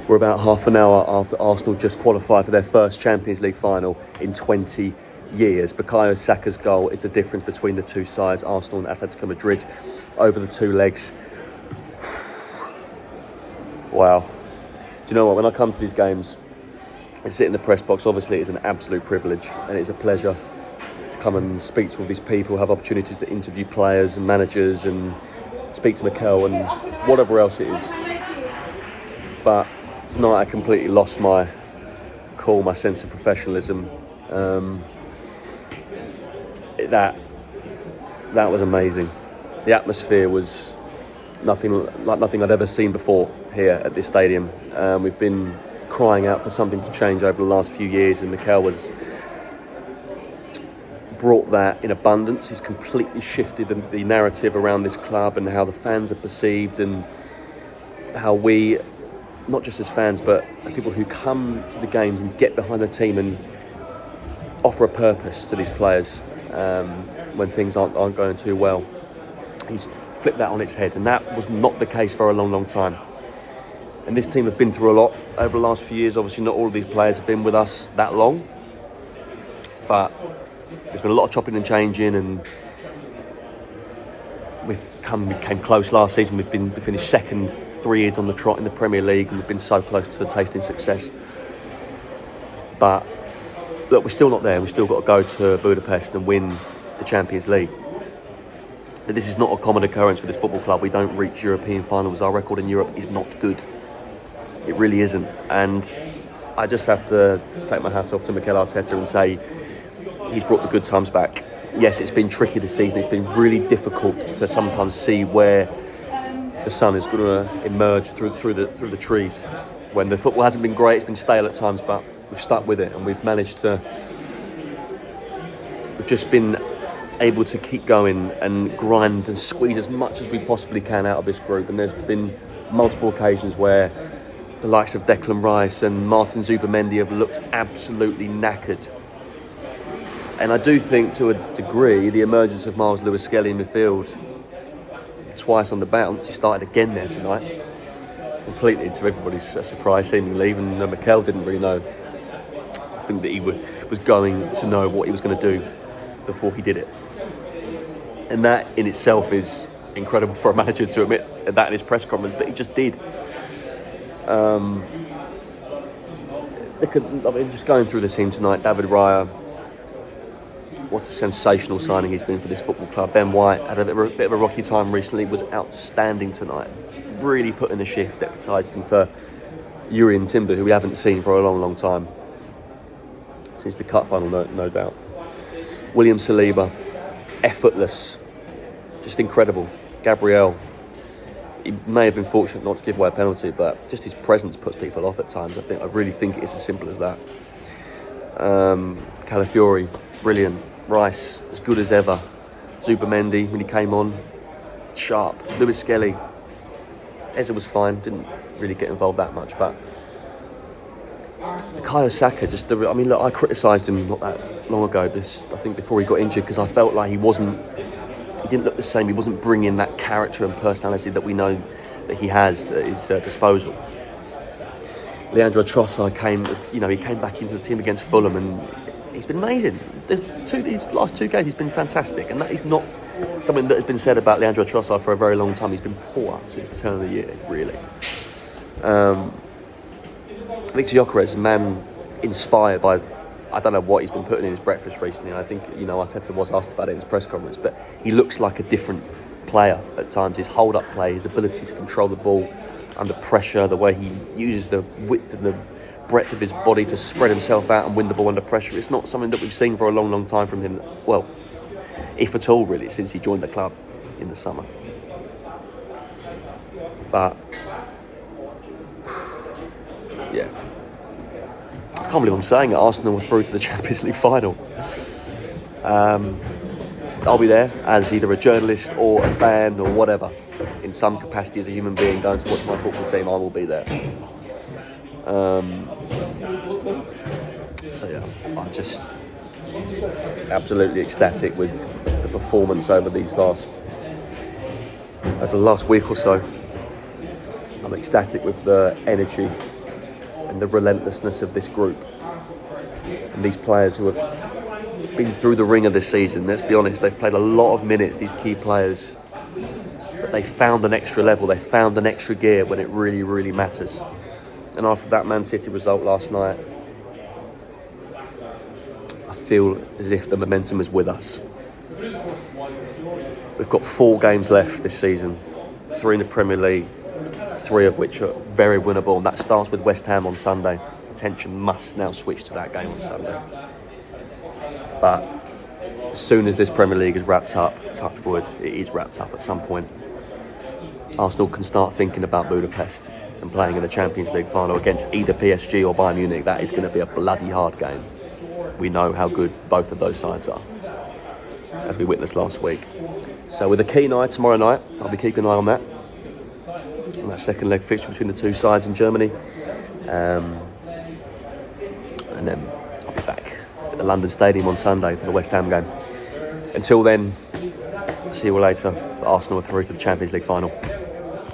We're about half an hour after Arsenal just qualified for their first Champions League final in 20 years. Bukayo Saka's goal is the difference between the two sides, Arsenal and Atletico Madrid, over the two legs. Wow. Do you know what? When I come to these games and sit in the press box, obviously it's an absolute privilege and it's a pleasure to come and speak to all these people, have opportunities to interview players and managers and speak to Mikel and whatever else it is. But tonight I completely lost my cool, my sense of professionalism. That was amazing. The atmosphere was nothing I'd ever seen before here at this stadium. We've been crying out for something to change over the last few years, and Mikel has brought that in abundance. He's completely shifted the narrative around this club and how the fans are perceived, and how we, not just as fans, but people who come to the games and get behind the team and offer a purpose to these players when things aren't going too well. He's flipped that on its head, and that was not the case for a long, long time. And this team have been through a lot over the last few years. Obviously, not all of these players have been with us that long, but there's been a lot of chopping and changing, and we came close last season. We finished second 3 years on the trot in the Premier League, and we've been so close to tasting success. But look, we're still not there. We've still got to go to Budapest and win the Champions League. But this is not a common occurrence for this football club. We don't reach European finals. Our record in Europe is not good. It really isn't. And I just have to take my hat off to Mikel Arteta and say he's brought the good times back. Yes, it's been tricky this season. It's been really difficult to sometimes see where the sun is going to emerge through the trees. When the football hasn't been great, it's been stale at times, but we've stuck with it, and we've just been able to keep going and grind and squeeze as much as we possibly can out of this group. And there's been multiple occasions where the likes of Declan Rice and Martin Zubimendi have looked absolutely knackered. And I do think, to a degree, the emergence of Miles Lewis-Skelly in midfield, twice on the bounce, he started again there tonight, completely to everybody's surprise, seemingly. Even Mikel didn't really know. I think that he was going to know what he was going to do before he did it. And that in itself is incredible for a manager to admit that in his press conference, but he just did. Just going through the team tonight, David Raya, what a sensational signing he's been for this football club. Ben White had a bit of a rocky time recently, was outstanding tonight. Really put in the shift, deputising for Urian Timber, who we haven't seen for a long, long time. Since the cup final, no doubt. William Saliba, effortless, just incredible. Gabriel, he may have been fortunate not to give away a penalty, but just his presence puts people off at times. I really think it's as simple as that. Calafiori, brilliant. Rice, as good as ever. Zubimendi, when he came on, sharp. Lewis-Skelly, Eze was fine, didn't really get involved that much, but Bukayo Saka, I criticised him not that long ago, I think before he got injured, because I felt like he didn't look the same. He wasn't bringing that character and personality that we know that he has at his disposal. Leandro Trossard came back into the team against Fulham, and he's been amazing. These last two games, he's been fantastic, and that is not something that has been said about Leandro Trossard for a very long time. He's been poor since the turn of the year, really. Victor Gyökeres, a man inspired by, I don't know what he's been putting in his breakfast recently. I think, Arteta was asked about it in his press conference, but he looks like a different player at times. His hold-up play, his ability to control the ball under pressure, the way he uses the width and the breadth of his body to spread himself out and win the ball under pressure. It's not something that we've seen for a long, long time from him. Well, if at all, really, since he joined the club in the summer. But yeah, I can't believe I'm saying it. Arsenal were through to the Champions League final. I'll be there as either a journalist or a fan or whatever, in some capacity as a human being going to watch my football team. I will be there. So yeah, I'm just absolutely ecstatic with the performance over the last week or so. I'm ecstatic with the energy and the relentlessness of this group and these players who have been through the ringer this season. Let's be honest, they've played a lot of minutes, these key players, but they found an extra level, they found an extra gear when it really, really matters. And after that Man City result last night, I feel as if the momentum is with us. We've got 4 games left this season, 3 in the Premier League, 3 of which are very winnable, and that starts with West Ham on Sunday. Attention must now switch to that game on Sunday. But as soon as this Premier League is wrapped up, touch wood, it is wrapped up at some point, Arsenal can start thinking about Budapest and playing in the Champions League final against either PSG or Bayern Munich. That is going to be a bloody hard game. We know how good both of those sides are, as we witnessed last week. So with a keen eye tomorrow night, I'll be keeping an eye on that. And that second leg fixture between the 2 sides in Germany. And then I'll be back at the London Stadium on Sunday for the West Ham game. Until then, see you all later. Arsenal are through to the Champions League final.